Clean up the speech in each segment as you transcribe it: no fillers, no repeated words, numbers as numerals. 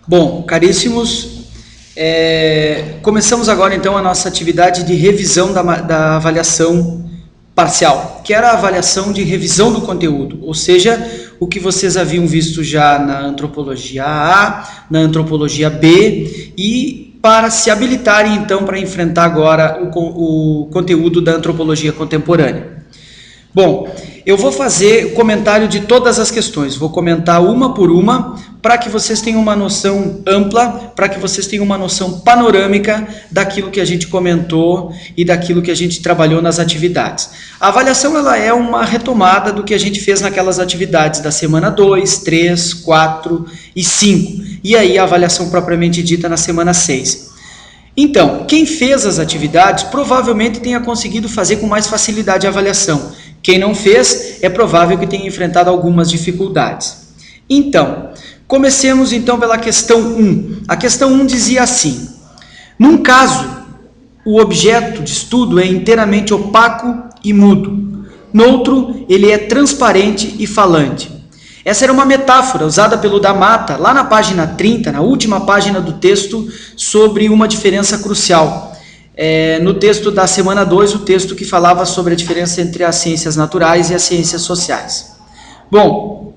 Bom, caríssimos, começamos agora então a nossa atividade de revisão da avaliação parcial, que era a avaliação de revisão do conteúdo, ou seja, o que vocês haviam visto já na antropologia A, na antropologia B, e para se habilitarem então para enfrentar agora o conteúdo da antropologia contemporânea. Bom, eu vou fazer o comentário de todas as questões, vou comentar uma por uma, para que vocês tenham uma noção ampla, para que vocês tenham uma noção panorâmica daquilo que a gente comentou e daquilo que a gente trabalhou nas atividades. A avaliação ela é uma retomada do que a gente fez naquelas atividades da semana 2, 3, 4 e 5, e aí a avaliação propriamente dita na semana 6. Então, quem fez as atividades provavelmente tenha conseguido fazer com mais facilidade a avaliação. Quem não fez, é provável que tenha enfrentado algumas dificuldades. Então, comecemos então pela questão 1. A questão 1 dizia assim: num caso, o objeto de estudo é inteiramente opaco e mudo. Noutro, ele é transparente e falante. Essa era uma metáfora usada pelo Da Mata, lá na página 30, na última página do texto, sobre uma diferença crucial. No texto da semana 2, o texto que falava sobre a diferença entre as ciências naturais e as ciências sociais. Bom,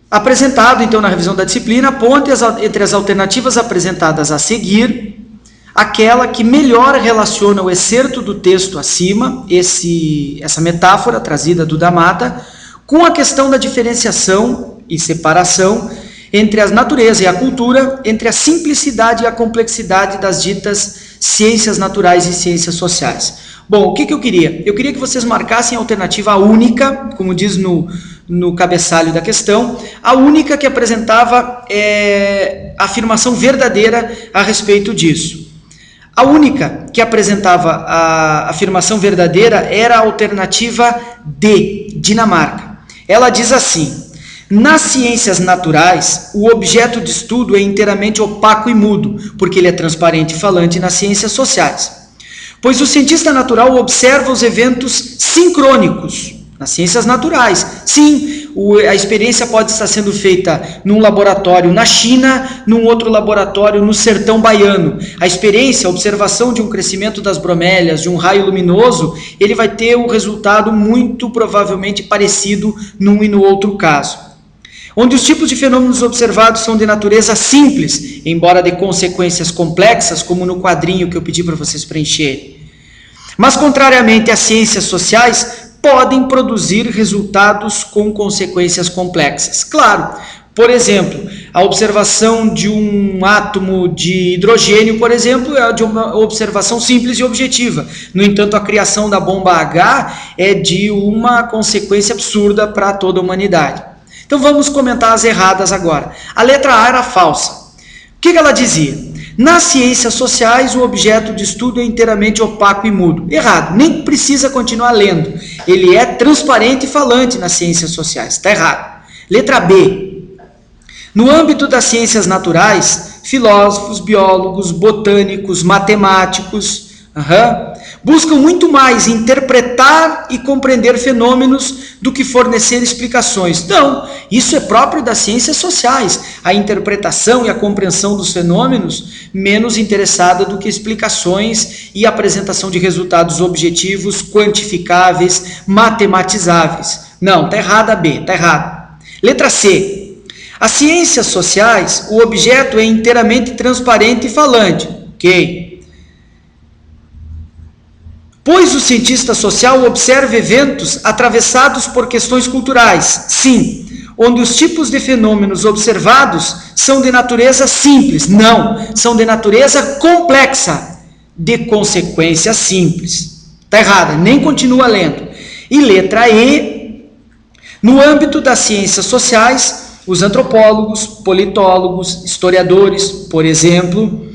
apresentado então na revisão da disciplina, ponte entre as alternativas apresentadas a seguir, aquela que melhor relaciona o excerto do texto acima, essa metáfora trazida do Da Mata, com a questão da diferenciação e separação entre a natureza e a cultura, entre a simplicidade e a complexidade das ditas ciências naturais e ciências sociais. Bom, o que eu queria? Eu queria que vocês marcassem a alternativa única, como diz no cabeçalho da questão, a única que apresentava a afirmação verdadeira a respeito disso. A única que apresentava a afirmação verdadeira era a alternativa D, Dinamarca. Ela diz assim: nas ciências naturais, o objeto de estudo é inteiramente opaco e mudo, porque ele é transparente e falante nas ciências sociais. Pois o cientista natural observa os eventos sincrônicos nas ciências naturais. Sim, a experiência pode estar sendo feita num laboratório na China, num outro laboratório no sertão baiano. A experiência, a observação de um crescimento das bromélias, de um raio luminoso, ele vai ter um resultado muito provavelmente parecido num e no outro caso. Onde os tipos de fenômenos observados são de natureza simples, embora de consequências complexas, como no quadrinho que eu pedi para vocês preencherem. Mas, contrariamente às ciências sociais, podem produzir resultados com consequências complexas. Claro, por exemplo, a observação de um átomo de hidrogênio, por exemplo, é de uma observação simples e objetiva. No entanto, a criação da bomba H é de uma consequência absurda para toda a humanidade. Então vamos comentar as erradas agora. A letra A era falsa. O que ela dizia? Nas ciências sociais, o objeto de estudo é inteiramente opaco e mudo. Errado, nem precisa continuar lendo. Ele é transparente e falante nas ciências sociais. Está errado. Letra B. No âmbito das ciências naturais, filósofos, biólogos, botânicos, matemáticos, buscam muito mais interpretar e compreender fenômenos do que fornecer explicações. Não, isso é próprio das ciências sociais. A interpretação e a compreensão dos fenômenos, menos interessada do que explicações e apresentação de resultados objetivos, quantificáveis, matematizáveis. Não, está errada a B, está errado. Letra C. As ciências sociais, o objeto é inteiramente transparente e falante. Ok. Pois o cientista social observa eventos atravessados por questões culturais, sim, onde os tipos de fenômenos observados são de natureza simples, não, são de natureza complexa, de consequência simples. Está errada, nem continua lendo. E letra E, no âmbito das ciências sociais, os antropólogos, politólogos, historiadores, por exemplo,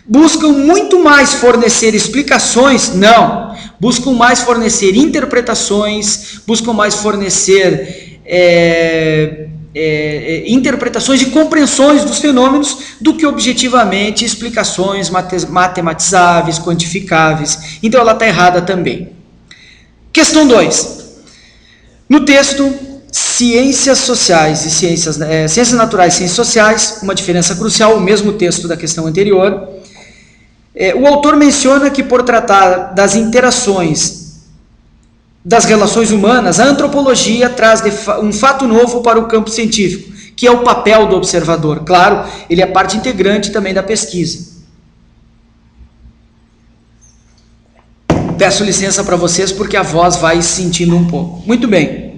buscam muito mais fornecer explicações, não, buscam mais fornecer interpretações, buscam mais fornecer interpretações e compreensões dos fenômenos do que objetivamente explicações matematizáveis, quantificáveis. Então ela está errada também. Questão 2. No texto, Ciências sociais e ciências naturais e ciências sociais, uma diferença crucial, o mesmo texto da questão anterior. O autor menciona que, por tratar das interações das relações humanas, a antropologia traz um fato novo para o campo científico, que é o papel do observador. Claro, ele é parte integrante também da pesquisa. Peço licença para vocês porque a voz vai sentindo um pouco. Muito bem.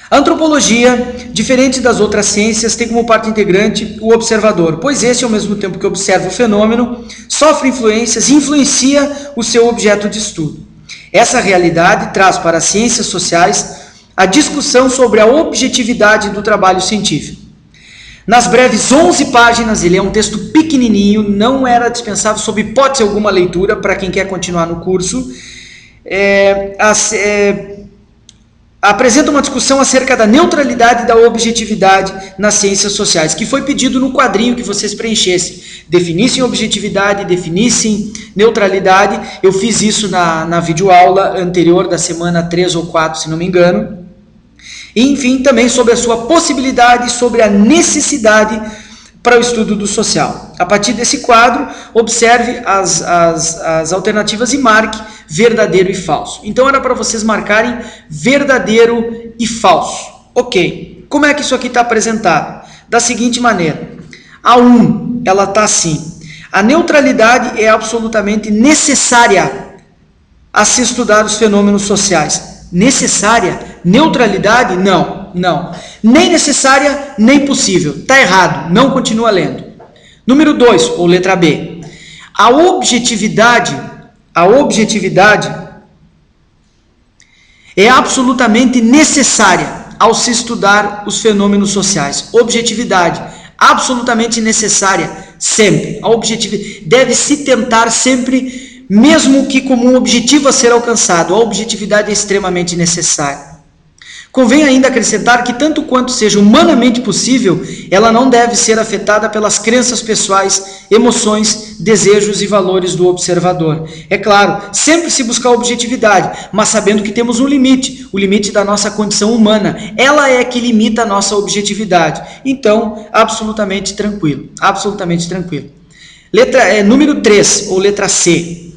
A antropologia, diferente das outras ciências, tem como parte integrante o observador, pois esse, ao mesmo tempo que observa o fenômeno, sofre influências e influencia o seu objeto de estudo. Essa realidade traz para as ciências sociais a discussão sobre a objetividade do trabalho científico. Nas breves 11 páginas, ele é um texto pequenininho, não era dispensável sob hipótese alguma leitura para quem quer continuar no curso. Apresenta uma discussão acerca da neutralidade e da objetividade nas ciências sociais, que foi pedido no quadrinho que vocês preenchessem. Definissem objetividade, definissem neutralidade. Eu fiz isso na videoaula anterior da semana 3 ou 4, se não me engano. E, enfim, também sobre a sua possibilidade, sobre a necessidade para o estudo do social. A partir desse quadro, observe as alternativas e marque verdadeiro e falso. Então era para vocês marcarem verdadeiro e falso. Ok. Como é que isso aqui está apresentado? Da seguinte maneira. A 1, ela está assim. A neutralidade é absolutamente necessária a se estudar os fenômenos sociais. Necessária? Neutralidade? Não. Nem necessária, nem possível. Está errado. Não continua lendo. Número 2, ou letra B. A objetividade é absolutamente necessária ao se estudar os fenômenos sociais. Objetividade, absolutamente necessária, sempre. A objetividade deve se tentar sempre, mesmo que como um objetivo a ser alcançado. A objetividade é extremamente necessária. Convém ainda acrescentar que, tanto quanto seja humanamente possível, ela não deve ser afetada pelas crenças pessoais, emoções, desejos e valores do observador. É claro, sempre se buscar objetividade, mas sabendo que temos um limite, o limite da nossa condição humana. Ela é que limita a nossa objetividade. Então, absolutamente tranquilo. Absolutamente tranquilo. Número 3, ou letra C.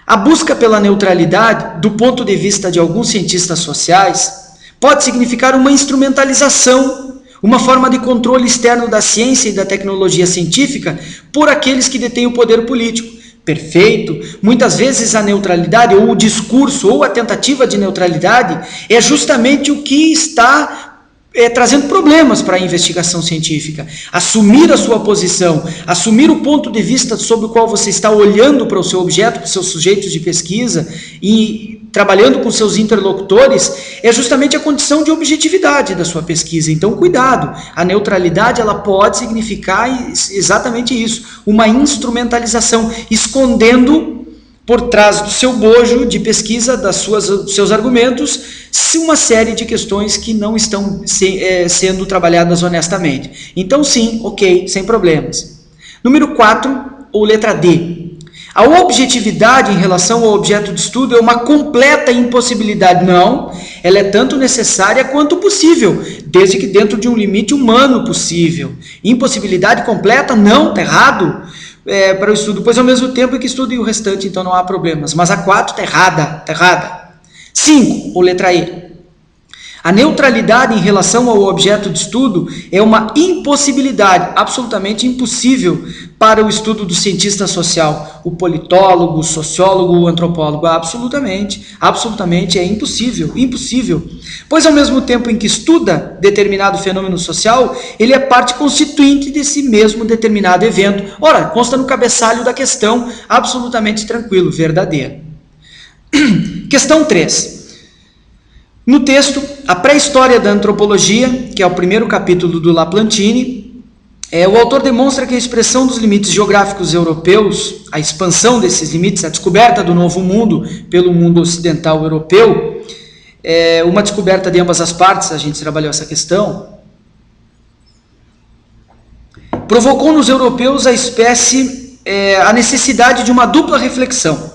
A busca pela neutralidade, do ponto de vista de alguns cientistas sociais, pode significar uma instrumentalização, uma forma de controle externo da ciência e da tecnologia científica por aqueles que detêm o poder político. Perfeito. Muitas vezes a neutralidade, ou o discurso, ou a tentativa de neutralidade, é justamente o que está trazendo problemas para a investigação científica. Assumir a sua posição, assumir o ponto de vista sobre o qual você está olhando para o seu objeto, para os seus sujeitos de pesquisa e trabalhando com seus interlocutores, é justamente a condição de objetividade da sua pesquisa. Então, cuidado. A neutralidade, ela pode significar exatamente isso, uma instrumentalização, escondendo por trás do seu bojo de pesquisa, dos seus argumentos, uma série de questões que não estão sendo trabalhadas honestamente. Então, sim, ok, sem problemas. Número 4, ou letra D. A objetividade em relação ao objeto de estudo é uma completa impossibilidade. Não, ela é tanto necessária quanto possível, desde que dentro de um limite humano possível. Impossibilidade completa? Não, está errado. Para o estudo, pois ao mesmo tempo que estudo e o restante, então não há problemas. Mas a 4 está errada. 5, ou letra E. A neutralidade em relação ao objeto de estudo é uma impossibilidade, absolutamente impossível para o estudo do cientista social, o politólogo, o sociólogo, o antropólogo. Absolutamente é impossível. Pois ao mesmo tempo em que estuda determinado fenômeno social, ele é parte constituinte desse mesmo determinado evento. Ora, consta no cabeçalho da questão, absolutamente tranquilo, verdadeiro. Questão 3. No texto, a pré-história da antropologia, que é o primeiro capítulo do Laplantine, o autor demonstra que a expressão dos limites geográficos europeus, a expansão desses limites, a descoberta do novo mundo pelo mundo ocidental europeu, uma descoberta de ambas as partes, a gente trabalhou essa questão, provocou nos europeus a necessidade de uma dupla reflexão.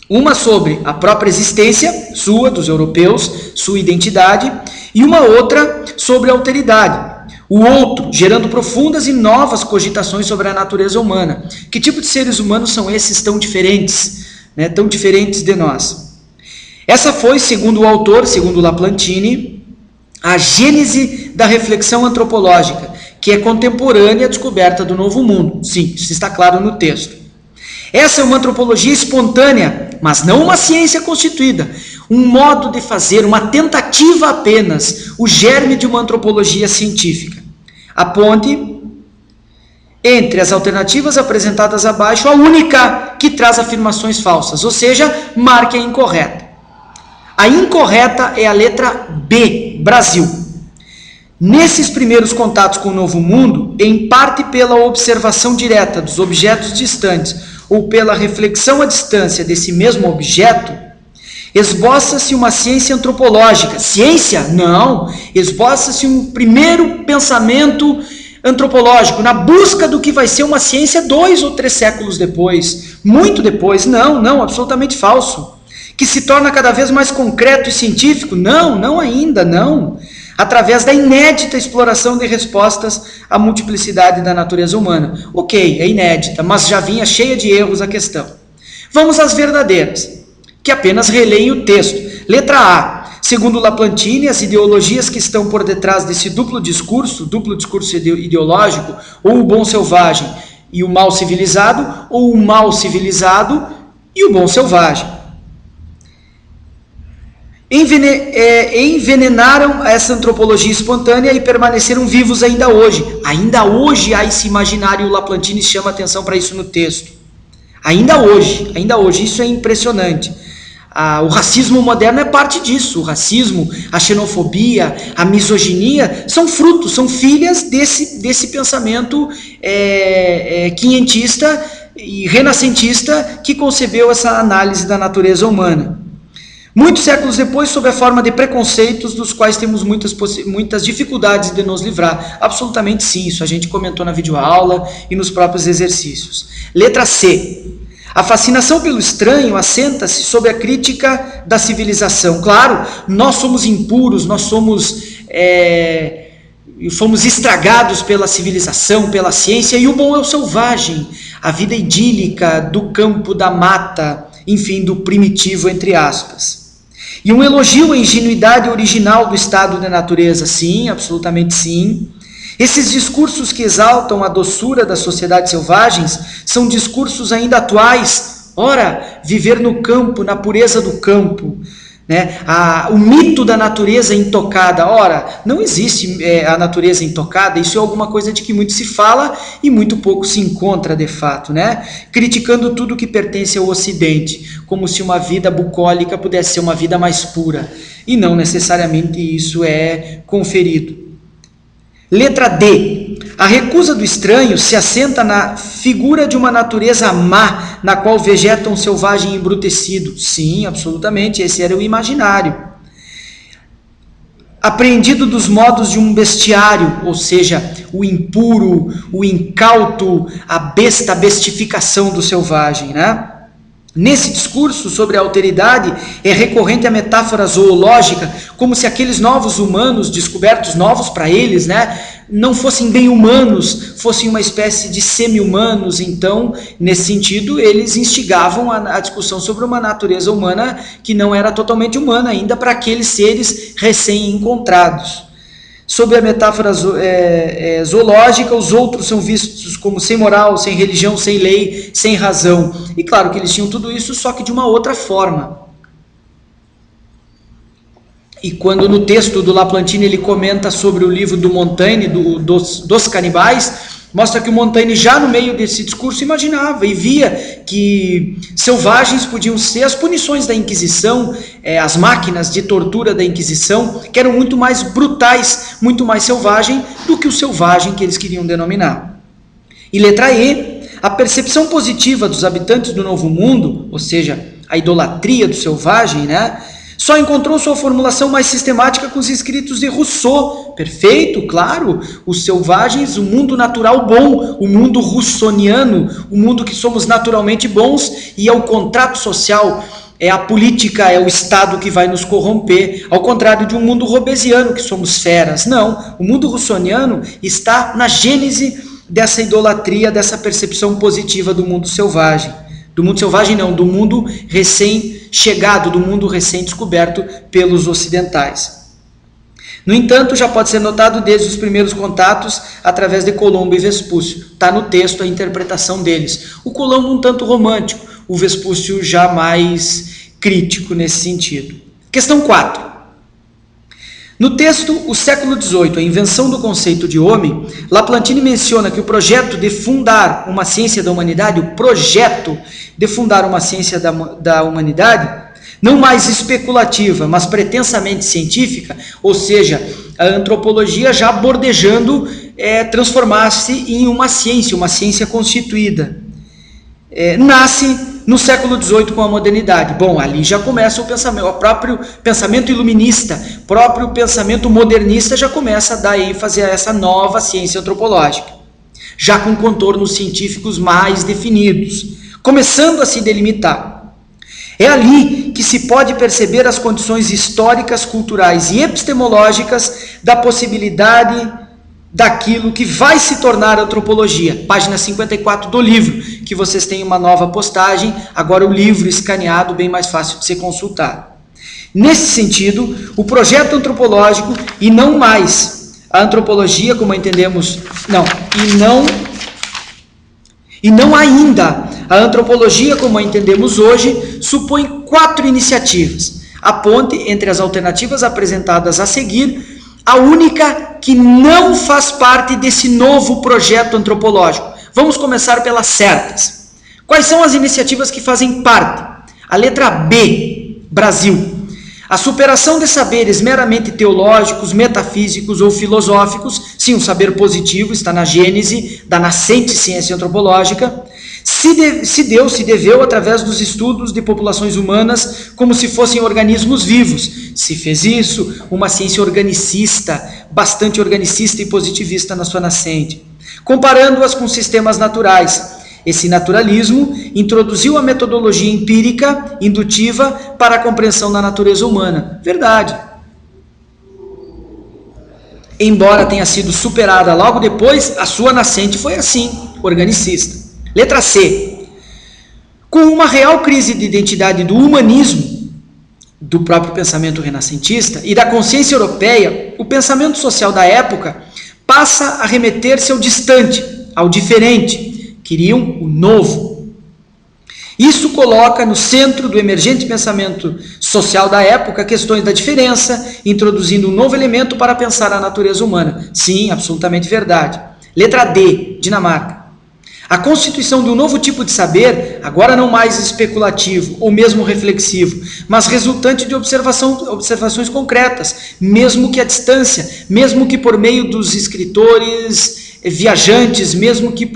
Uma sobre a própria existência sua, dos europeus, sua identidade, e uma outra sobre a alteridade. O outro, gerando profundas e novas cogitações sobre a natureza humana. Que tipo de seres humanos são esses tão diferentes, né, tão diferentes de nós? Essa foi, segundo o autor, segundo Laplantine, a gênese da reflexão antropológica, que é contemporânea à descoberta do Novo Mundo. Sim, isso está claro no texto. Essa é uma antropologia espontânea, mas não uma ciência constituída. Um modo de fazer, uma tentativa apenas, o germe de uma antropologia científica. A ponte entre as alternativas apresentadas abaixo, a única que traz afirmações falsas, ou seja, marque a incorreta. A incorreta é a letra B, Brasil. Nesses primeiros contatos com o Novo Mundo, em parte pela observação direta dos objetos distantes ou pela reflexão à distância desse mesmo objeto, esboça-se uma ciência antropológica. Ciência? Não. Esboça-se um primeiro pensamento antropológico, na busca do que vai ser uma ciência 2 ou 3 séculos depois. Muito depois. Não, absolutamente falso. Que se torna cada vez mais concreto e científico? Não ainda, não. Através da inédita exploração de respostas à multiplicidade da natureza humana. Ok, é inédita, mas já vinha cheia de erros a questão. Vamos às verdadeiras, que apenas releem o texto. Letra A. Segundo Laplantine, as ideologias que estão por detrás desse duplo discurso ideológico, ou o bom selvagem e o mal civilizado, ou o mal civilizado e o bom selvagem, envenenaram essa antropologia espontânea e permaneceram vivos ainda hoje. Ainda hoje há esse imaginário, o Laplantine chama atenção para isso no texto. Ainda hoje, isso é impressionante. O racismo moderno é parte disso. O racismo, a xenofobia, a misoginia são frutos, são filhas desse pensamento quinhentista e renascentista que concebeu essa análise da natureza humana. Muitos séculos depois, sob a forma de preconceitos, dos quais temos muitas dificuldades de nos livrar. Absolutamente sim, isso a gente comentou na videoaula e nos próprios exercícios. Letra C. A fascinação pelo estranho assenta-se sob a crítica da civilização. Claro, nós somos impuros, nós fomos estragados pela civilização, pela ciência, e o bom é o selvagem, a vida idílica do campo, da mata, enfim, do primitivo, entre aspas. E um elogio à ingenuidade original do estado da natureza, sim, absolutamente sim. Esses discursos que exaltam a doçura das sociedades selvagens são discursos ainda atuais. Ora, viver no campo, na pureza do campo, né? O mito da natureza intocada. Ora, não existe a natureza intocada, isso é alguma coisa de que muito se fala e muito pouco se encontra de fato, né? Criticando tudo que pertence ao Ocidente, como se uma vida bucólica pudesse ser uma vida mais pura, e não necessariamente isso é conferido. Letra D. A recusa do estranho se assenta na figura de uma natureza má, na qual vegeta um selvagem embrutecido. Sim, absolutamente, esse era o imaginário. Apreendido dos modos de um bestiário, ou seja, o impuro, o incauto, a bestificação do selvagem, né? Nesse discurso sobre a alteridade é recorrente a metáfora zoológica, como se aqueles novos humanos, descobertos novos para eles, né, não fossem bem humanos, fossem uma espécie de semi-humanos. Então, nesse sentido, eles instigavam a discussão sobre uma natureza humana que não era totalmente humana ainda para aqueles seres recém-encontrados. Sob a metáfora zoológica, os outros são vistos como sem moral, sem religião, sem lei, sem razão. E claro que eles tinham tudo isso, só que de uma outra forma. E quando no texto do Laplantine ele comenta sobre o livro do Montaigne, dos canibais, mostra que o Montaigne já no meio desse discurso imaginava e via que selvagens podiam ser as punições da Inquisição, as máquinas de tortura da Inquisição, que eram muito mais brutais, muito mais selvagem do que o selvagem que eles queriam denominar. E letra E, a percepção positiva dos habitantes do Novo Mundo, ou seja, a idolatria do selvagem, né, só encontrou sua formulação mais sistemática com os escritos de Rousseau. Perfeito, claro, os selvagens, o mundo natural bom, o mundo russoniano, o mundo que somos naturalmente bons, e é o contrato social é a política, é o Estado que vai nos corromper, ao contrário de um mundo hobbesiano, que somos feras. Não, o mundo russoniano está na gênese dessa idolatria, dessa percepção positiva do mundo selvagem. Do mundo selvagem não, do mundo recém-chegado, do mundo recém-descoberto pelos ocidentais. No entanto, já pode ser notado desde os primeiros contatos através de Colombo e Vespúcio. Está no texto a interpretação deles. O Colombo um tanto romântico, o Vespúcio já mais crítico nesse sentido. Questão 4. No texto O Século XVIII, a invenção do conceito de homem, Laplantine menciona que o projeto de fundar uma ciência da humanidade, o projeto de fundar uma ciência da humanidade, não mais especulativa, mas pretensamente científica, ou seja, a antropologia já bordejando transformar-se em uma ciência constituída. Nasce no século XVIII com a modernidade. Bom, ali já começa o pensamento, o próprio pensamento iluminista, próprio pensamento modernista já começa a dar ênfase a essa nova ciência antropológica, já com contornos científicos mais definidos, começando a se delimitar. É ali que se pode perceber as condições históricas, culturais e epistemológicas da possibilidade daquilo que vai se tornar antropologia. Página 54 do livro, que vocês têm uma nova postagem, agora o livro escaneado, bem mais fácil de ser consultado. Nesse sentido, o projeto antropológico, e não mais a antropologia, como entendemos, e não ainda a antropologia, como a entendemos hoje, supõe 4 iniciativas. A ponte entre as alternativas apresentadas a seguir, a única que não faz parte desse novo projeto antropológico. Vamos começar pelas certas. Quais são as iniciativas que fazem parte? A letra B, Brasil. A superação de saberes meramente teológicos, metafísicos ou filosóficos, sim, um saber positivo, está na gênese da nascente ciência antropológica, se deveu através dos estudos de populações humanas como se fossem organismos vivos. Se fez isso, uma ciência organicista, bastante organicista e positivista na sua nascente, comparando-as com sistemas naturais. Esse naturalismo introduziu a metodologia empírica, indutiva, para a compreensão da natureza humana. Verdade. Embora tenha sido superada logo depois, a sua nascente foi assim, organicista. Letra C. Com uma real crise de identidade do humanismo, do próprio pensamento renascentista e da consciência europeia, o pensamento social da época passa a remeter-se ao distante, ao diferente. Queriam o novo. Isso coloca no centro do emergente pensamento social da época questões da diferença, introduzindo um novo elemento para pensar a natureza humana. Sim, absolutamente verdade. Letra D, Dinamarca. A constituição de um novo tipo de saber, agora não mais especulativo ou mesmo reflexivo, mas resultante de observações concretas, mesmo que à distância, mesmo que por meio dos escritores viajantes, mesmo que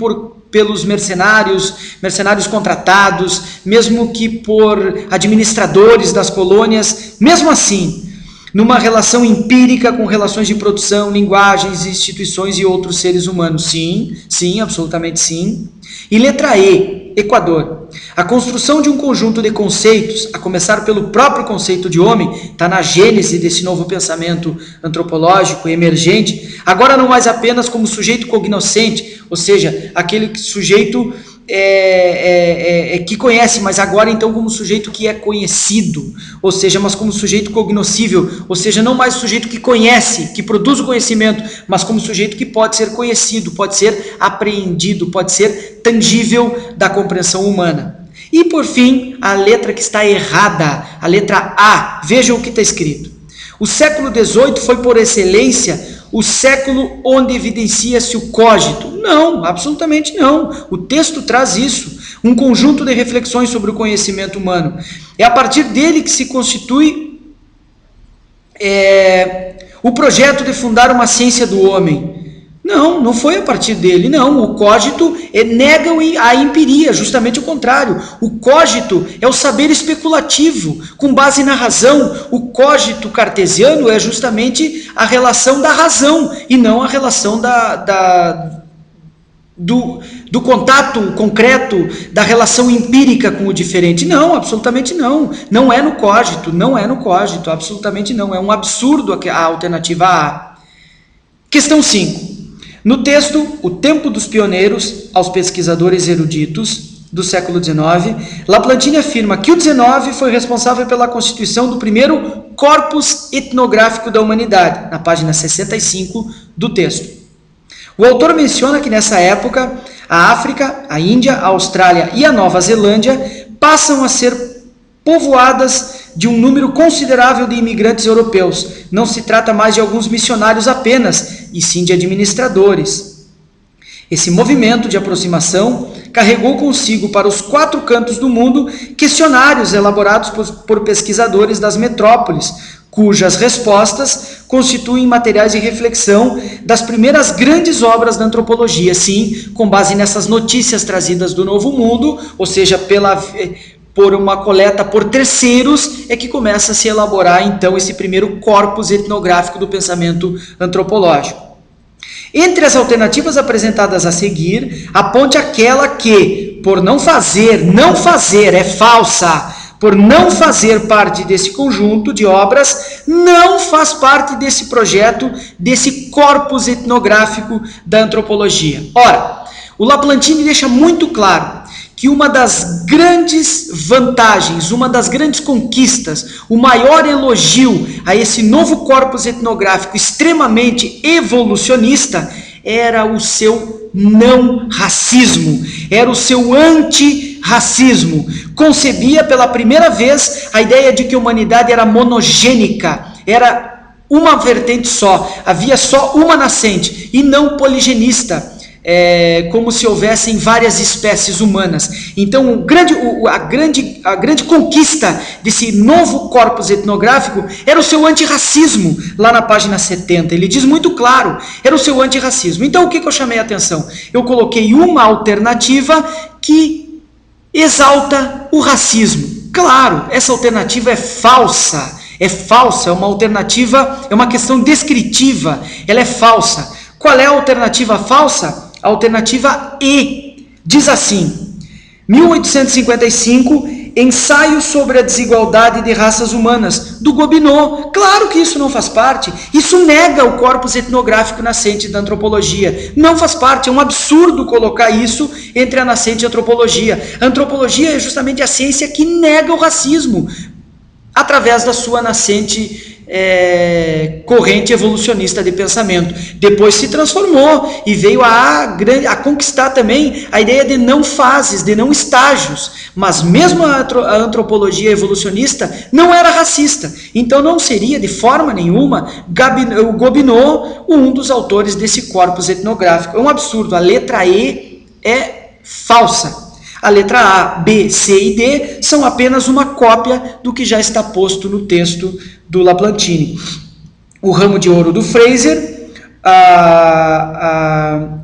pelos mercenários contratados, mesmo que por administradores das colônias, mesmo assim, numa relação empírica com relações de produção, linguagens, instituições e outros seres humanos. Sim, sim, absolutamente sim. E letra E, Equador. A construção de um conjunto de conceitos, a começar pelo próprio conceito de homem, está na gênese desse novo pensamento antropológico emergente, agora não mais apenas como sujeito cognoscente, ou seja, aquele sujeito que conhece, mas agora então como sujeito que é conhecido, ou seja, mas como sujeito cognoscível, ou seja, não mais sujeito que conhece, que produz o conhecimento, mas como sujeito que pode ser conhecido, pode ser apreendido, pode ser tangível da compreensão humana. E por fim, a letra que está errada, a letra A, vejam o que está escrito. O século XVIII foi por excelência o século onde evidencia-se o cogito. Não, absolutamente não. O texto traz isso, um conjunto de reflexões sobre o conhecimento humano. É a partir dele que se constitui o projeto de fundar uma ciência do homem. Não, não foi a partir dele, não. O cogito nega a empiria, justamente o contrário. O cogito é o saber especulativo, com base na razão. O cogito cartesiano é justamente a relação da razão, e não a relação do contato concreto, da relação empírica com o diferente. Não, absolutamente não. Não é no cogito, absolutamente não. É um absurdo a alternativa A. Questão 5. No texto, O Tempo dos Pioneiros aos Pesquisadores Eruditos do século XIX, Laplantine afirma que o XIX foi responsável pela constituição do primeiro corpus etnográfico da humanidade, na página 65 do texto. O autor menciona que nessa época, a África, a Índia, a Austrália e a Nova Zelândia passam a ser povoadas de um número considerável de imigrantes europeus. Não se trata mais de alguns missionários apenas, e sim de administradores. Esse movimento de aproximação carregou consigo para os 4 cantos do mundo questionários elaborados por pesquisadores das metrópoles, cujas respostas constituem materiais de reflexão das primeiras grandes obras da antropologia, sim, com base nessas notícias trazidas do Novo Mundo, ou seja, por uma coleta por terceiros, é que começa a se elaborar, então, esse primeiro corpus etnográfico do pensamento antropológico. Entre as alternativas apresentadas a seguir, aponte aquela que, por não fazer, é falsa, por não fazer parte desse conjunto de obras, não faz parte desse projeto, desse corpus etnográfico da antropologia. Ora, o Laplantine deixa muito claro que uma das grandes vantagens, uma das grandes conquistas, o maior elogio a esse novo corpus etnográfico extremamente evolucionista era o seu não racismo, era o seu antirracismo. Concebia pela primeira vez a ideia de que a humanidade era monogênica, era uma vertente só, havia só uma nascente e não poligenista. Como se houvessem várias espécies humanas. Então, a grande conquista desse novo corpus etnográfico era o seu antirracismo, lá na página 70. Ele diz muito claro, era o seu antirracismo. Então, o que eu chamei a atenção? Eu coloquei uma alternativa que exalta o racismo. Claro, essa alternativa é falsa, é uma alternativa, é uma questão descritiva, ela é falsa. Qual é a alternativa falsa? A alternativa E diz assim: 1855, Ensaio sobre a Desigualdade de Raças Humanas, do Gobineau. Claro que isso não faz parte. Isso nega o corpus etnográfico nascente da antropologia. Não faz parte. É um absurdo colocar isso entre a nascente e a antropologia. A antropologia é justamente a ciência que nega o racismo através da sua nascente corrente evolucionista de pensamento. Depois se transformou e veio a conquistar também a ideia de não fases, de não estágios. Mas mesmo a antropologia evolucionista não era racista. Então não seria de forma nenhuma o Gobineau um dos autores desse corpus etnográfico. É um absurdo. A letra E é falsa. A letra A, B, C e D são apenas uma cópia do que já está posto no texto do Laplantine. O Ramo de Ouro do Fraser, a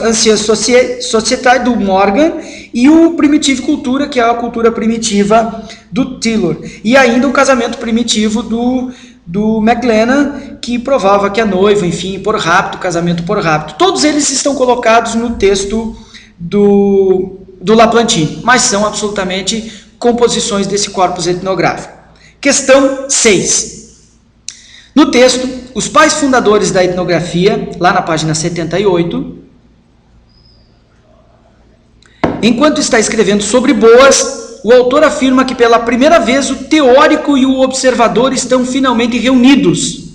Ancienne Société do Morgan e o Primitive Cultura, que é a cultura primitiva do Taylor. E ainda o Casamento Primitivo do McLennan, que provava que a noiva, enfim, por rapto, casamento por rapto. Todos eles estão colocados no texto do Laplantine, mas são absolutamente composições desse corpus etnográfico. Questão 6. No texto, os pais fundadores da etnografia, lá na página 78, enquanto está escrevendo sobre Boas, o autor afirma que pela primeira vez o teórico e o observador estão finalmente reunidos.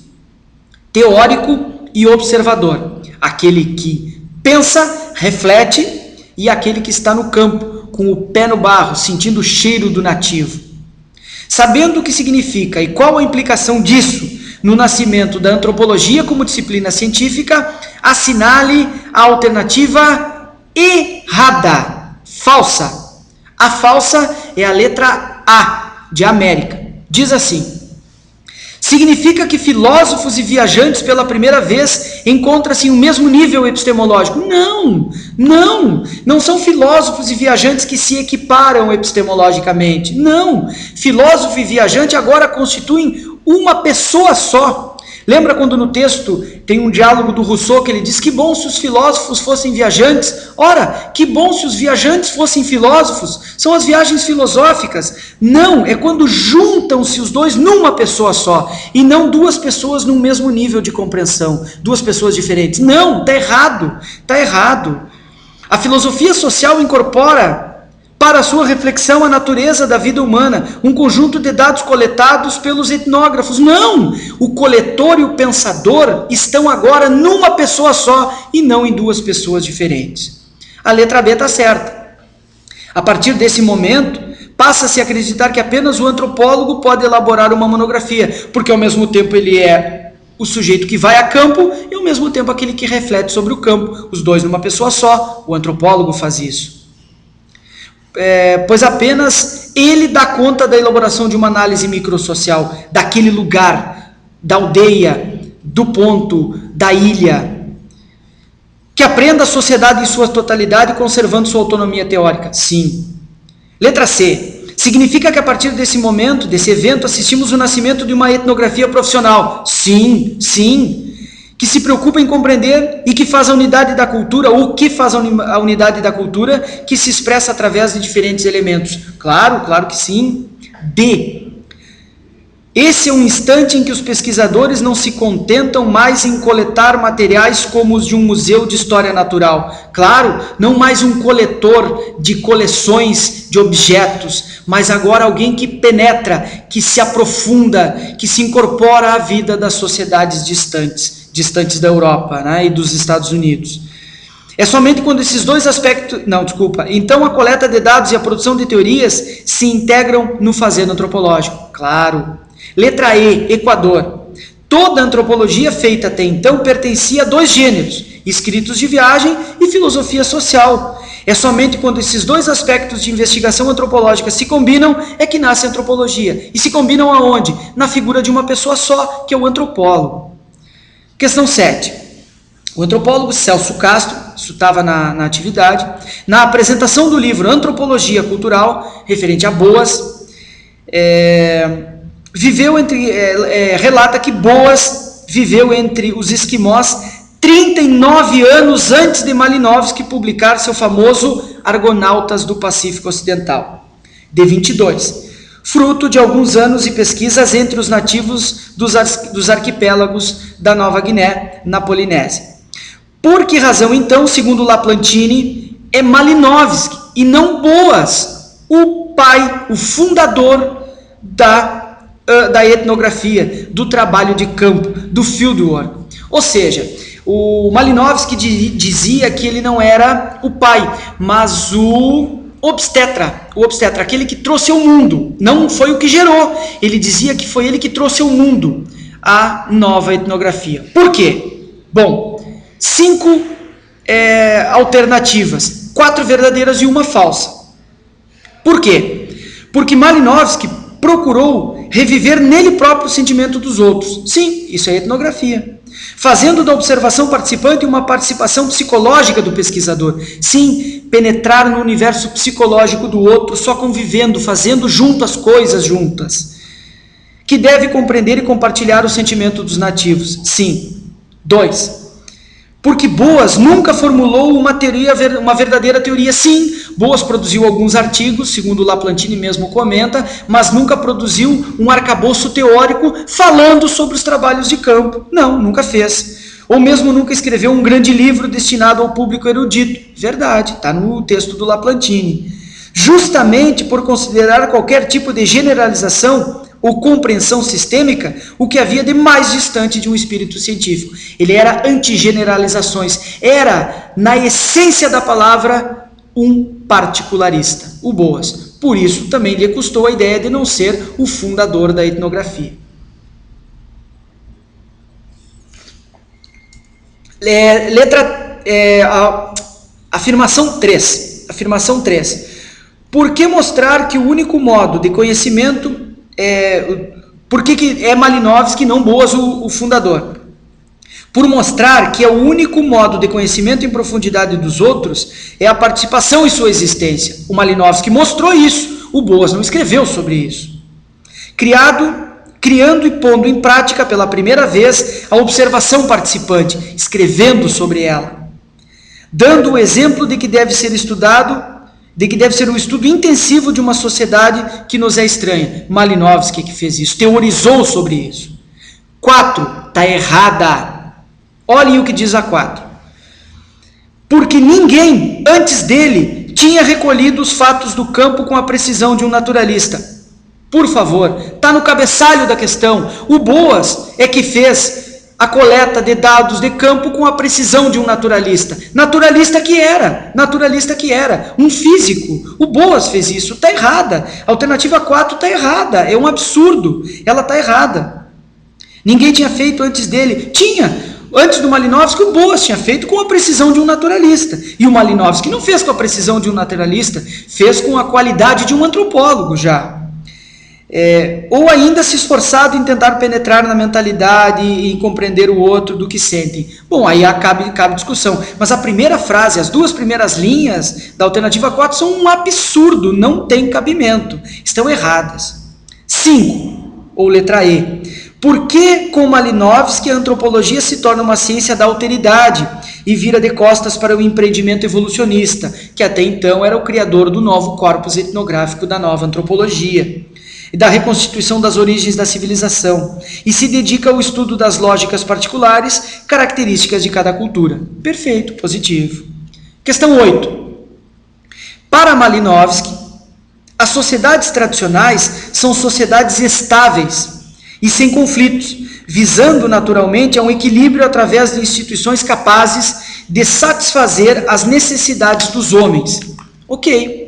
Teórico e observador, aquele que pensa, reflete, e aquele que está no campo, com o pé no barro, sentindo o cheiro do nativo. Sabendo o que significa e qual a implicação disso no nascimento da antropologia como disciplina científica, assinale a alternativa errada, falsa. A falsa é a letra A, de América. Diz assim: significa que filósofos e viajantes pela primeira vez encontram-se em um mesmo nível epistemológico. Não são filósofos e viajantes que se equiparam epistemologicamente. Não, filósofo e viajante agora constituem uma pessoa só. Lembra quando no texto tem um diálogo do Rousseau que ele diz: que bom se os filósofos fossem viajantes. Ora, que bom se os viajantes fossem filósofos. São as viagens filosóficas. Não, é quando juntam-se os dois numa pessoa só. E não duas pessoas num mesmo nível de compreensão. Duas pessoas diferentes. Não, está errado. Está errado. A filosofia social incorpora para a sua reflexão a natureza da vida humana, um conjunto de dados coletados pelos etnógrafos. Não! O coletor e o pensador estão agora numa pessoa só e não em duas pessoas diferentes. A letra B está certa. A partir desse momento, passa-se a acreditar que apenas o antropólogo pode elaborar uma monografia, porque ao mesmo tempo ele é o sujeito que vai a campo e ao mesmo tempo aquele que reflete sobre o campo, os dois numa pessoa só. O antropólogo faz isso. Pois apenas ele dá conta da elaboração de uma análise microsocial, daquele lugar, da aldeia, do ponto, da ilha, que aprenda a sociedade em sua totalidade, conservando sua autonomia teórica. Sim. Letra C. Significa que a partir desse momento, desse evento, assistimos o nascimento de uma etnografia profissional. Sim, sim. Que se preocupa em compreender e que faz a unidade da cultura, ou que faz a unidade da cultura, que se expressa através de diferentes elementos. Claro, claro que sim. D. Esse é um instante em que os pesquisadores não se contentam mais em coletar materiais como os de um museu de história natural. Claro, não mais um coletor de coleções de objetos, mas agora alguém que penetra, que se aprofunda, que se incorpora à vida das sociedades distantes da Europa, né, e dos Estados Unidos. É somente quando esses dois aspectos... Então a coleta de dados e a produção de teorias se integram no fazer antropológico. Claro. Letra E, Equador. Toda a antropologia feita até então pertencia a dois gêneros, escritos de viagem e filosofia social. É somente quando esses dois aspectos de investigação antropológica se combinam é que nasce a antropologia. E se combinam aonde? Na figura de uma pessoa só, que é o antropólogo. Questão 7. O antropólogo Celso Castro, isso estava na atividade, na apresentação do livro Antropologia Cultural, referente a Boas, relata que Boas viveu entre os esquimós 39 anos antes de Malinowski publicar seu famoso Argonautas do Pacífico Ocidental, de 22, fruto de alguns anos e pesquisas entre os nativos dos arquipélagos da Nova Guiné, na Polinésia. Por que razão, então, segundo Laplantine, é Malinowski e não Boas o pai, o fundador da etnografia, do trabalho de campo, do fieldwork? Ou seja, o Malinowski dizia que ele não era o pai, mas o obstetra, aquele que trouxe ao mundo, não foi o que gerou. Ele dizia que foi ele que trouxe ao mundo a nova etnografia. Por quê? Bom, 5 alternativas, 4 verdadeiras e uma falsa. Por quê? Porque Malinowski procurou reviver nele próprio o sentimento dos outros. Sim, isso é etnografia. Fazendo da observação participante uma participação psicológica do pesquisador. Sim, penetrar no universo psicológico do outro, só convivendo, fazendo junto as coisas juntas. Que deve compreender e compartilhar o sentimento dos nativos. Sim. 2. Porque Boas nunca formulou uma verdadeira teoria. Sim, Boas produziu alguns artigos, segundo Laplantine mesmo comenta, mas nunca produziu um arcabouço teórico falando sobre os trabalhos de campo. Não, nunca fez. Ou mesmo nunca escreveu um grande livro destinado ao público erudito. Verdade, está no texto do Laplantine. Justamente por considerar qualquer tipo de generalização ou compreensão sistêmica o que havia de mais distante de um espírito científico. Ele era anti-generalizações, era, na essência da palavra, um particularista, o Boas. Por isso também lhe custou a ideia de não ser o fundador da etnografia. Afirmação 3. Afirmação 3. Por que mostrar que o único modo de conhecimento por que é Malinowski e não Boas o fundador? Por mostrar que é o único modo de conhecimento em profundidade dos outros é a participação em sua existência. O Malinowski mostrou isso, o Boas não escreveu sobre isso. Criado criando e pondo em prática pela primeira vez a observação participante, escrevendo sobre ela, dando o exemplo de que deve ser estudado, de que deve ser um estudo intensivo de uma sociedade que nos é estranha. Malinowski que fez isso, teorizou sobre isso. 4, está errada. Olhem o que diz a 4. Porque ninguém antes dele tinha recolhido os fatos do campo com a precisão de um naturalista. Por favor, está no cabeçalho da questão. O Boas é que fez a coleta de dados de campo com a precisão de um naturalista. Naturalista que era, um físico. O Boas fez isso, está errada. A alternativa 4 está errada, é um absurdo, ela está errada. Ninguém tinha feito antes dele. Antes do Malinowski, o Boas tinha feito com a precisão de um naturalista. E o Malinowski não fez com a precisão de um naturalista, fez com a qualidade de um antropólogo já. Ou ainda se esforçado em tentar penetrar na mentalidade e em compreender o outro do que sentem. Bom, aí cabe discussão. Mas a primeira frase, as duas primeiras linhas da alternativa 4 são um absurdo, não tem cabimento, estão erradas. 5, ou letra E. Por que com Malinowski a antropologia se torna uma ciência da alteridade e vira de costas para o empreendimento evolucionista, que até então era o criador do novo corpus etnográfico da nova antropologia e da reconstituição das origens da civilização, e se dedica ao estudo das lógicas particulares, características de cada cultura? Perfeito, positivo. Questão 8. Para Malinowski, as sociedades tradicionais são sociedades estáveis e sem conflitos, visando naturalmente a um equilíbrio através de instituições capazes de satisfazer as necessidades dos homens. Ok.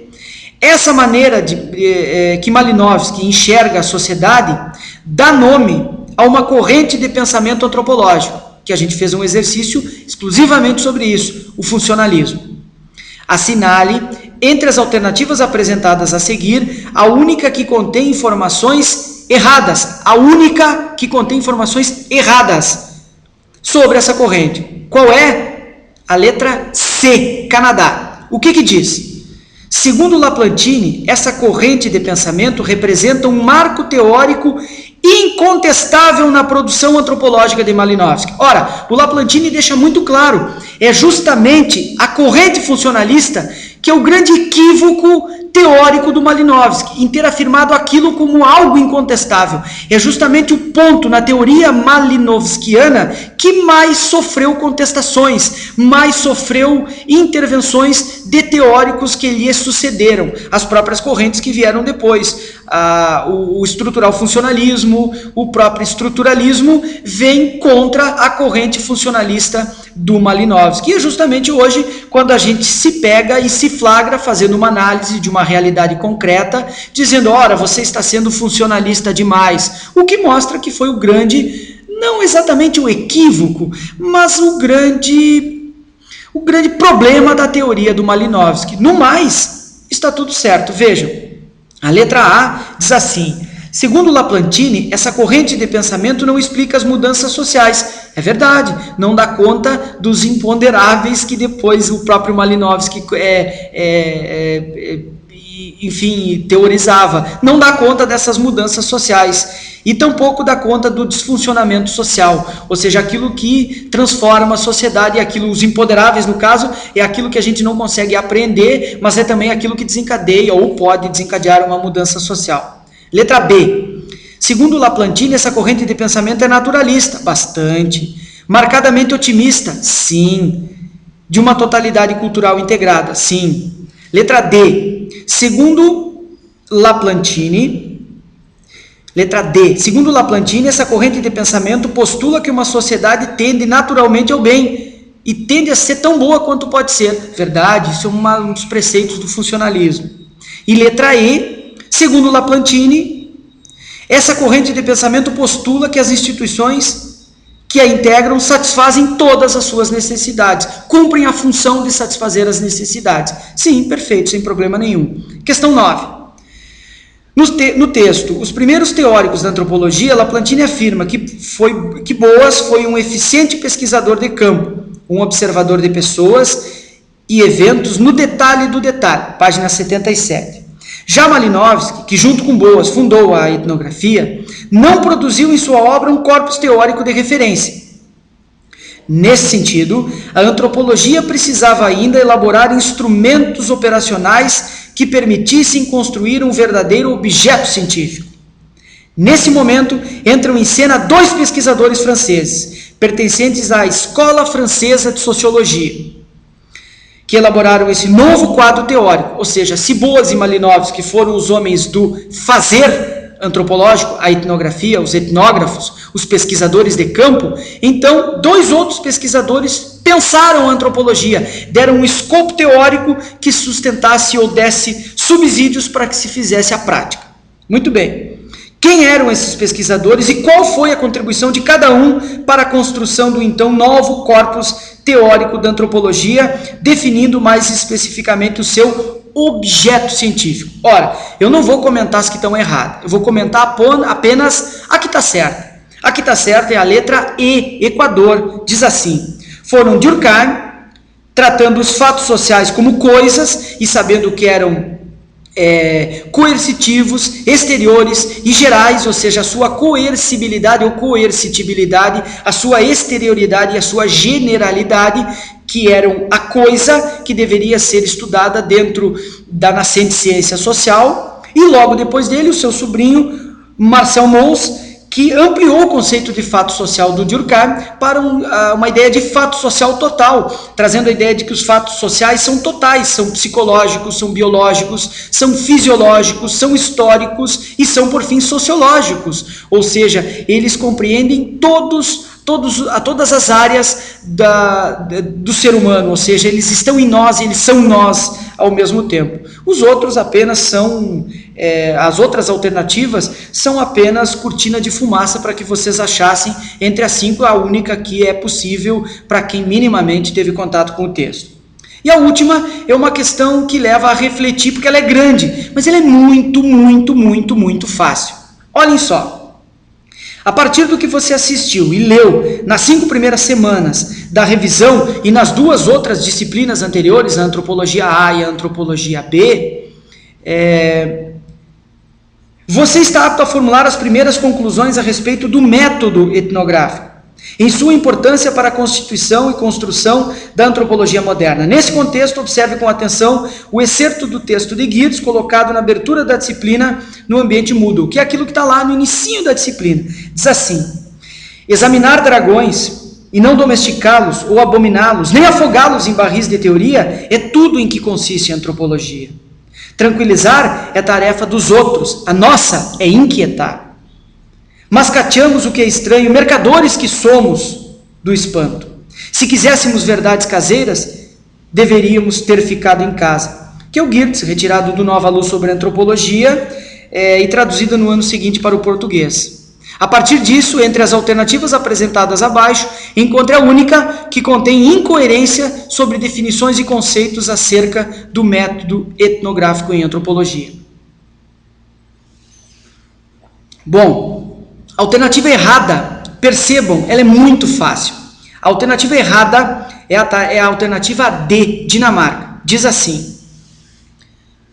Essa maneira que Malinowski enxerga a sociedade dá nome a uma corrente de pensamento antropológico, que a gente fez um exercício exclusivamente sobre isso, o funcionalismo. Assinale, entre as alternativas apresentadas a seguir, a única que contém informações erradas, sobre essa corrente. Qual é? A letra C, Canadá. O que diz? Segundo Laplantine, essa corrente de pensamento representa um marco teórico incontestável na produção antropológica de Malinowski. Ora, o Laplantine deixa muito claro, é justamente a corrente funcionalista que é o grande equívoco teórico do Malinowski, em ter afirmado aquilo como algo incontestável. É justamente o ponto na teoria malinowskiana que mais sofreu contestações, mais sofreu intervenções de teóricos que lhe sucederam, as próprias correntes que vieram depois. O estrutural funcionalismo, o próprio estruturalismo vem contra a corrente funcionalista do Malinowski. E é justamente hoje quando a gente se pega e se flagra fazendo uma análise de uma realidade concreta, dizendo, ora, você está sendo funcionalista demais, o que mostra que foi o grande, não exatamente o equívoco, mas o grande problema da teoria do Malinowski. No mais, está tudo certo. Vejam, a letra A diz assim: segundo Laplantine, essa corrente de pensamento não explica as mudanças sociais. É verdade, não dá conta dos imponderáveis que depois o próprio Malinowski teorizava. Não dá conta dessas mudanças sociais. E tampouco dá conta do desfuncionamento social, ou seja, aquilo que transforma a sociedade, os imponderáveis, no caso, é aquilo que a gente não consegue apreender, mas é também aquilo que desencadeia ou pode desencadear uma mudança social. Letra B. Segundo Laplantine, essa corrente de pensamento é naturalista, bastante. Marcadamente otimista, sim. De uma totalidade cultural integrada, sim. Letra D. Segundo Laplantine, essa corrente de pensamento postula que uma sociedade tende naturalmente ao bem e tende a ser tão boa quanto pode ser. Verdade, isso é um dos preceitos do funcionalismo. E letra E, segundo Laplantine, essa corrente de pensamento postula que as instituições que a integram satisfazem todas as suas necessidades, cumprem a função de satisfazer as necessidades. Sim, perfeito, sem problema nenhum. Questão 9. No texto, os primeiros teóricos da antropologia, Laplantine afirma que Boas foi um eficiente pesquisador de campo, um observador de pessoas e eventos no detalhe do detalhe, página 77. Já Malinowski, que junto com Boas fundou a etnografia, não produziu em sua obra um corpus teórico de referência. Nesse sentido, a antropologia precisava ainda elaborar instrumentos operacionais que permitissem construir um verdadeiro objeto científico. Nesse momento, entram em cena dois pesquisadores franceses, pertencentes à Escola Francesa de Sociologia, que elaboraram esse novo quadro teórico, ou seja, se Boas e Malinowski foram os homens do fazer antropológico, a etnografia, os etnógrafos, os pesquisadores de campo, então dois outros pesquisadores pensaram a antropologia, deram um escopo teórico que sustentasse ou desse subsídios para que se fizesse a prática. Muito bem. Quem eram esses pesquisadores e qual foi a contribuição de cada um para a construção do então novo corpus teórico da antropologia, definindo mais especificamente o seu objeto científico? Ora, eu não vou comentar as que estão erradas, eu vou comentar apenas a que está certa. A que está certa é a letra E, Equador, diz assim: foram Durkheim, tratando os fatos sociais como coisas e sabendo que eram coercitivos, exteriores e gerais, ou seja, a sua coercibilidade ou coercitibilidade, a sua exterioridade e a sua generalidade, que eram a coisa que deveria ser estudada dentro da nascente ciência social, e logo depois dele o seu sobrinho Marcel Mauss, que ampliou o conceito de fato social do Durkheim para uma ideia de fato social total, trazendo a ideia de que os fatos sociais são totais, são psicológicos, são biológicos, são fisiológicos, são históricos e são, por fim, sociológicos. Ou seja, eles compreendem todas as áreas do ser humano, ou seja, eles estão em nós, eles são nós ao mesmo tempo. Os outros apenas são, as outras alternativas são apenas cortina de fumaça para que vocês achassem entre as 5 a única que é possível para quem minimamente teve contato com o texto. E a última é uma questão que leva a refletir, porque ela é grande, mas ela é muito, muito, muito, muito fácil. Olhem só. A partir do que você assistiu e leu nas 5 primeiras semanas da revisão e nas 2 outras disciplinas anteriores, a antropologia A e a antropologia B, você está apto a formular as primeiras conclusões a respeito do método etnográfico, em sua importância para a constituição e construção da antropologia moderna. Nesse contexto, observe com atenção o excerto do texto de Geertz colocado na abertura da disciplina no ambiente Moodle, que é aquilo que está lá no inicinho da disciplina. Diz assim: examinar dragões e não domesticá-los ou abominá-los, nem afogá-los em barris de teoria, é tudo em que consiste a antropologia. Tranquilizar é tarefa dos outros, a nossa é inquietar. Mascateamos o que é estranho, mercadores que somos do espanto. Se quiséssemos verdades caseiras, deveríamos ter ficado em casa. Que é o Geertz, retirado do Nova Luz sobre Antropologia e traduzido no ano seguinte para o português. A partir disso, entre as alternativas apresentadas abaixo, encontre a única que contém incoerência sobre definições e conceitos acerca do método etnográfico em antropologia. Bom, a alternativa errada, percebam, ela é muito fácil. A alternativa errada é a alternativa D, Dinamarca. Diz assim: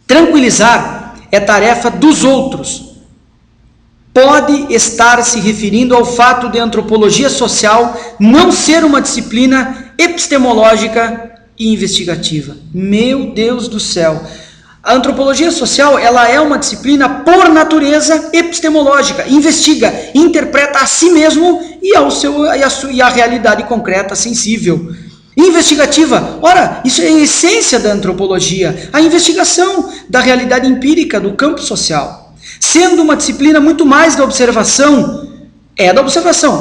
tranquilizar é tarefa dos outros. Pode estar se referindo ao fato de a antropologia social não ser uma disciplina epistemológica e investigativa. Meu Deus do céu! A antropologia social, ela é uma disciplina por natureza epistemológica, investiga, interpreta a si mesmo e a realidade concreta, sensível. Investigativa, ora, isso é a essência da antropologia, a investigação da realidade empírica do campo social. Sendo uma disciplina muito mais da observação,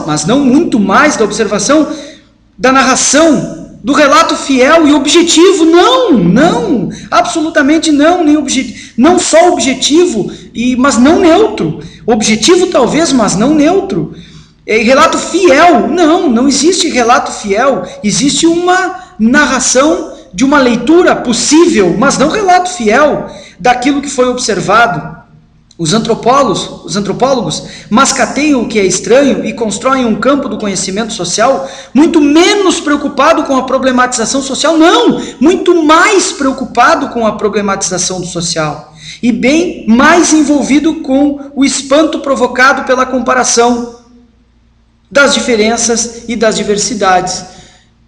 mas não muito mais da observação, da narração, do relato fiel e objetivo, não, absolutamente não, não só objetivo, mas não neutro, objetivo talvez, mas não neutro, relato fiel, não existe relato fiel, existe uma narração de uma leitura possível, mas não relato fiel daquilo que foi observado. Os antropólogos mascateiam o que é estranho e constroem um campo do conhecimento social muito menos preocupado com a problematização social, não, muito mais preocupado com a problematização do social. e bem mais envolvido com o espanto provocado pela comparação das diferenças e das diversidades.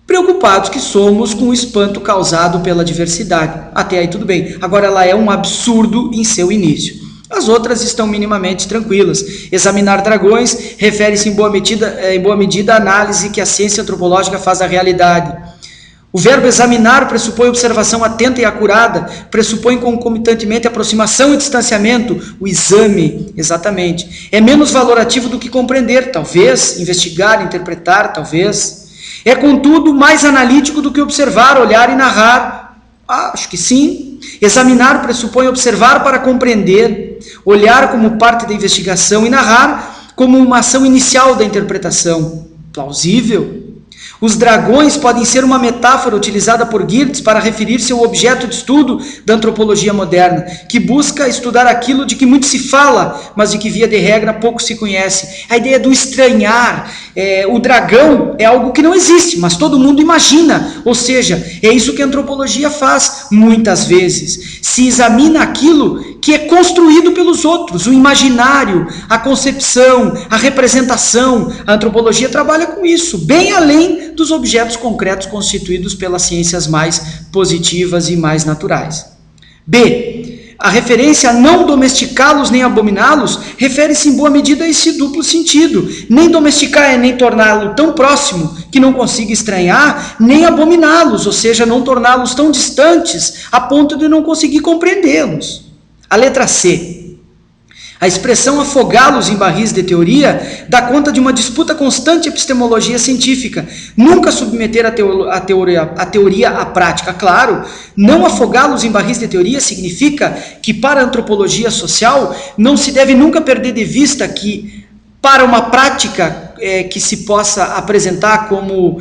Preocupados que somos com o espanto causado pela diversidade. Até aí tudo bem. Agora ela é um absurdo em seu início. As outras estão minimamente tranquilas. Examinar dragões refere-se em boa medida à análise que a ciência antropológica faz da realidade. O verbo examinar pressupõe observação atenta e acurada, pressupõe concomitantemente aproximação e distanciamento, o exame, exatamente. É menos valorativo do que compreender, talvez, investigar, interpretar, talvez. É, contudo, mais analítico do que observar, olhar e narrar. Acho que sim. Examinar pressupõe observar para compreender, olhar como parte da investigação e narrar como uma ação inicial da interpretação. Plausível. Os dragões podem ser uma metáfora utilizada por Geertz para referir-se ao objeto de estudo da antropologia moderna, que busca estudar aquilo de que muito se fala, mas de que via de regra pouco se conhece. A ideia do estranhar. O dragão é algo que não existe, mas todo mundo imagina. Ou seja, é isso que a antropologia faz muitas vezes. Se examina aquilo que é construído pelos outros, o imaginário, a concepção, a representação. A antropologia trabalha com isso, bem além dos objetos concretos constituídos pelas ciências mais positivas e mais naturais. B. A referência a não domesticá-los nem abominá-los refere-se em boa medida a esse duplo sentido. Nem domesticar é nem torná-lo tão próximo que não consiga estranhar, nem abominá-los, ou seja, não torná-los tão distantes a ponto de não conseguir compreendê-los. A letra C. A expressão afogá-los em barris de teoria dá conta de uma disputa constante epistemologia científica. Nunca submeter a teoria à prática. Claro, não afogá-los em barris de teoria significa que para a antropologia social não se deve nunca perder de vista que para uma prática que se possa apresentar como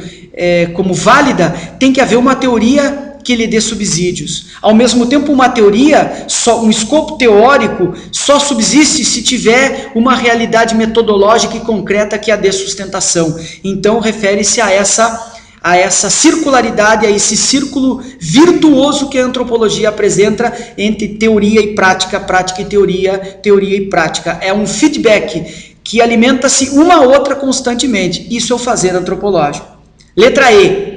válida, tem que haver uma teoria que lhe dê subsídios. Ao mesmo tempo, uma teoria, um escopo teórico, só subsiste se tiver uma realidade metodológica e concreta que a dê sustentação. Então, refere-se a essa circularidade, a esse círculo virtuoso que a antropologia apresenta entre teoria e prática, prática e teoria, teoria e prática. É um feedback que alimenta-se uma a outra constantemente. Isso é o fazer antropológico. Letra E.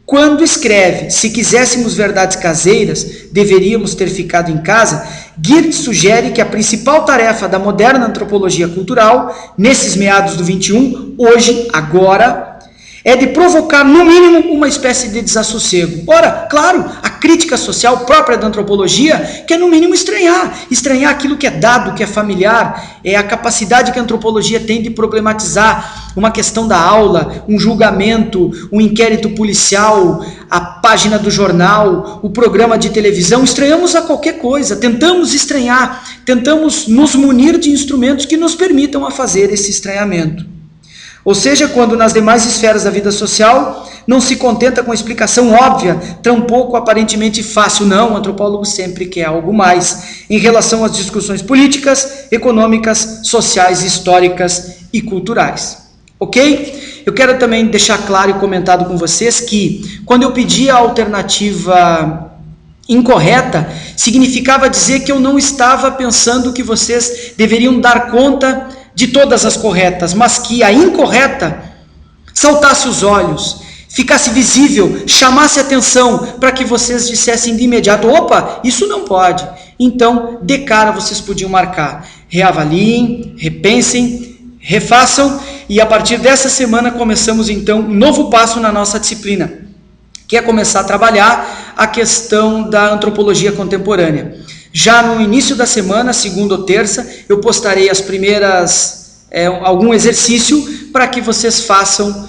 Quando escreve, se quiséssemos verdades caseiras, deveríamos ter ficado em casa, Geertz sugere que a principal tarefa da moderna antropologia cultural, nesses meados do 21, hoje, agora, é de provocar, no mínimo, uma espécie de desassossego. Ora, claro, a crítica social própria da antropologia quer, no mínimo, estranhar aquilo que é dado, que é familiar, é a capacidade que a antropologia tem de problematizar uma questão da aula, um julgamento, um inquérito policial, a página do jornal, o programa de televisão. Estranhamos a qualquer coisa, tentamos estranhar, tentamos nos munir de instrumentos que nos permitam a fazer esse estranhamento. Ou seja, quando nas demais esferas da vida social não se contenta com a explicação óbvia, tampouco aparentemente fácil, não, o antropólogo sempre quer algo mais em relação às discussões políticas, econômicas, sociais, históricas e culturais. Ok? Eu quero também deixar claro e comentado com vocês que quando eu pedi a alternativa incorreta, significava dizer que eu não estava pensando que vocês deveriam dar conta de todas as corretas, mas que a incorreta saltasse os olhos, ficasse visível, chamasse atenção, para que vocês dissessem de imediato, opa, isso não pode. Então, de cara vocês podiam marcar, reavaliem, repensem, refaçam, e a partir dessa semana começamos então um novo passo na nossa disciplina, que é começar a trabalhar a questão da antropologia contemporânea. Já no início da semana, segunda ou terça, eu postarei as primeiras, algum exercício para que vocês façam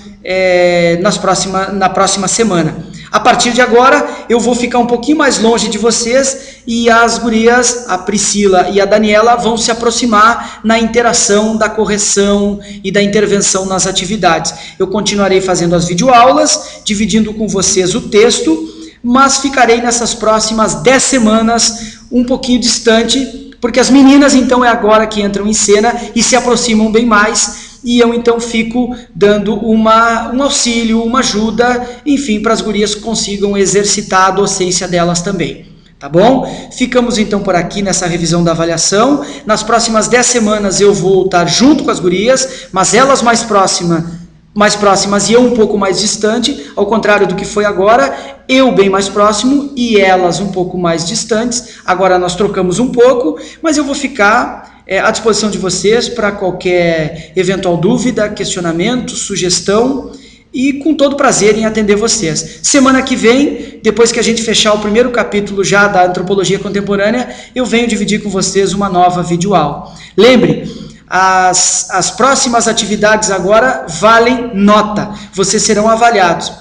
na próxima semana. A partir de agora, eu vou ficar um pouquinho mais longe de vocês e as gurias, a Priscila e a Daniela, vão se aproximar na interação da correção e da intervenção nas atividades. Eu continuarei fazendo as videoaulas, dividindo com vocês o texto, mas ficarei nessas próximas 10 semanas um pouquinho distante, porque as meninas então é agora que entram em cena e se aproximam bem mais, e eu então fico dando um auxílio, uma ajuda, enfim, para as gurias consigam exercitar a docência delas também. Tá bom? Ficamos então por aqui nessa revisão da avaliação. Nas próximas 10 semanas eu vou estar junto com as gurias, mas elas mais próximas e eu um pouco mais distante, ao contrário do que foi agora, eu bem mais próximo e elas um pouco mais distantes. Agora nós trocamos um pouco, mas eu vou ficar à disposição de vocês para qualquer eventual dúvida, questionamento, sugestão, e com todo prazer em atender vocês. Semana que vem, depois que a gente fechar o primeiro capítulo já da Antropologia Contemporânea, eu venho dividir com vocês uma nova videoaula. Lembre, as próximas atividades agora valem nota. Vocês serão avaliados.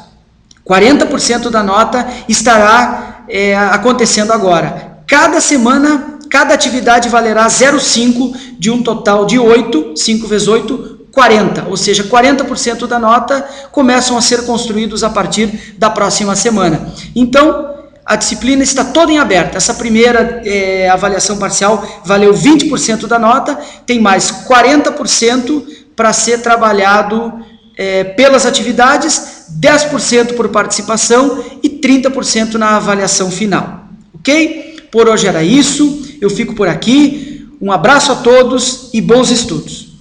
40% da nota estará acontecendo agora. Cada semana, cada atividade valerá 0,5 de um total de 8, 5 vezes 8, 40, ou seja, 40% da nota começam a ser construídos a partir da próxima semana. Então, a disciplina está toda em aberto. Essa primeira avaliação parcial valeu 20% da nota, tem mais 40% para ser trabalhado pelas atividades, 10% por participação e 30% na avaliação final. Ok? Por hoje era isso, eu fico por aqui. Um abraço a todos e bons estudos.